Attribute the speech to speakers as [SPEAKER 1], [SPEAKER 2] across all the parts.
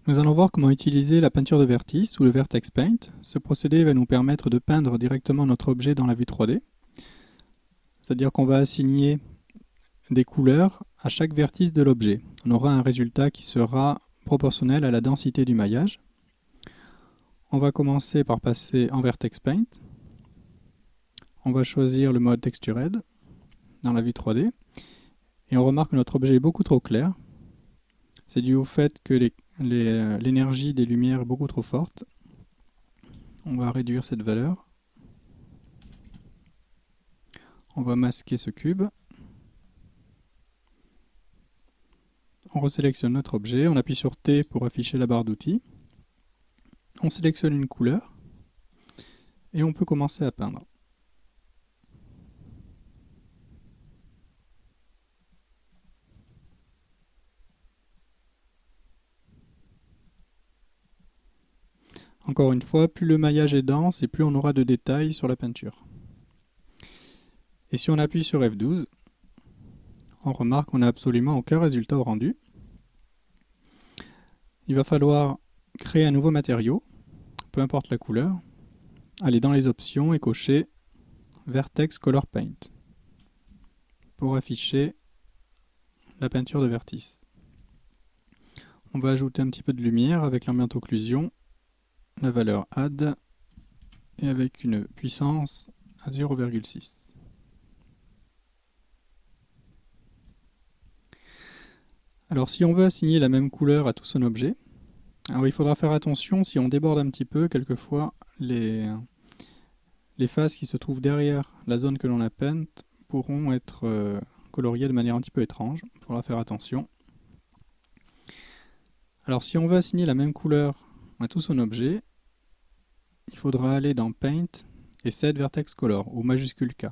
[SPEAKER 1] Nous allons voir comment utiliser la peinture de vertice ou le Vertex Paint. Ce procédé va nous permettre de peindre directement notre objet dans la vue 3D. C'est-à-dire qu'on va assigner des couleurs à chaque vertice de l'objet. On aura un résultat qui sera proportionnel à la densité du maillage. On va commencer par passer en Vertex Paint. On va choisir le mode Textured dans la vue 3D. Et on remarque que notre objet est beaucoup trop clair. C'est dû au fait que l'énergie des lumières est beaucoup trop forte. On va réduire cette valeur. On va masquer ce cube. On resélectionne notre objet, on appuie sur T pour afficher la barre d'outils. On sélectionne une couleur et on peut commencer à peindre. Encore une fois, plus le maillage est dense et plus on aura de détails sur la peinture. Et si on appuie sur F12, on remarque qu'on n'a absolument aucun résultat au rendu. Il va falloir créer un nouveau matériau, peu importe la couleur, aller dans les options et cocher Vertex Color Paint pour afficher la peinture de vertice. On va ajouter un petit peu de lumière avec l'ambient occlusion, la valeur Add et avec une puissance à 0,6. Alors si on veut assigner la même couleur à tout son objet, alors il faudra faire attention si on déborde un petit peu, quelquefois les faces qui se trouvent derrière la zone que l'on a peinte pourront être coloriées de manière un petit peu étrange, il faudra faire attention. Alors si on veut assigner la même couleur à tout son objet, il faudra aller dans Paint et Set Vertex Color, ou majuscule K.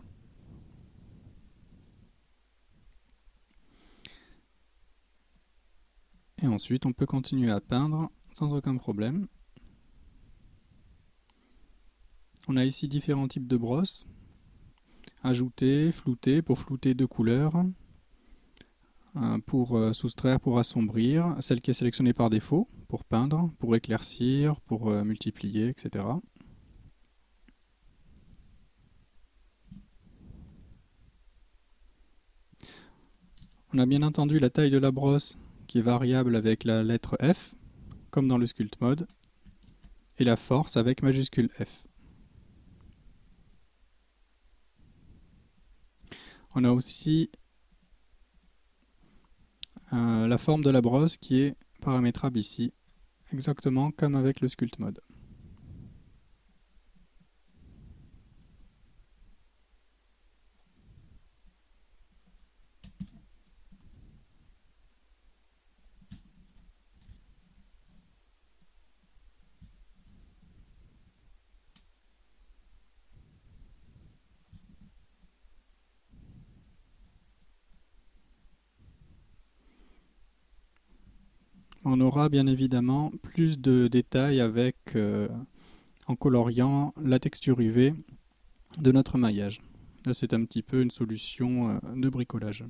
[SPEAKER 1] Et ensuite on peut continuer à peindre sans aucun problème. On a ici différents types de brosses. Ajouter, flouter pour flouter deux couleurs. Pour soustraire, pour assombrir. Celle qui est sélectionnée par défaut, pour peindre, pour éclaircir, pour multiplier, etc. On a bien entendu la taille de la brosse qui est variable avec la lettre F, comme dans le Sculpt Mode, et la force avec majuscule F. On a aussi la forme de la brosse qui est paramétrable ici, exactement comme avec le Sculpt Mode. On aura bien évidemment plus de détails en coloriant la texture UV de notre maillage. Là, c'est un petit peu une solution de bricolage.